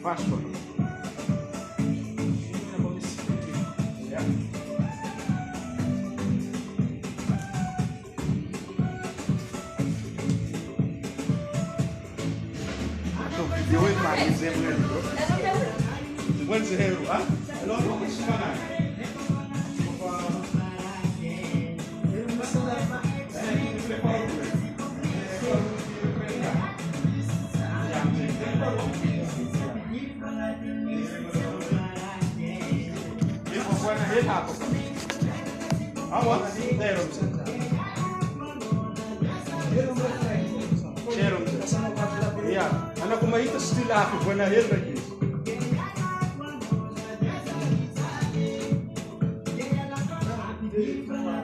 Passport. Ya. Atau videoin manis yang bro. Bukan seheru, ah? Lo mau semangat? Awak, serum. Serum. Iya, anak kumai itu still aku bukan akhir lagi.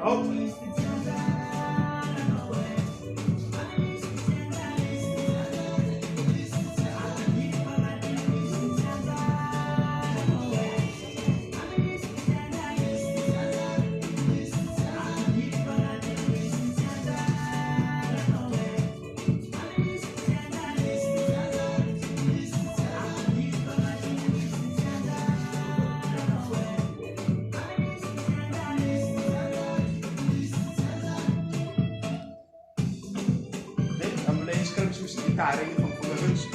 Oh. Taring van Poelen's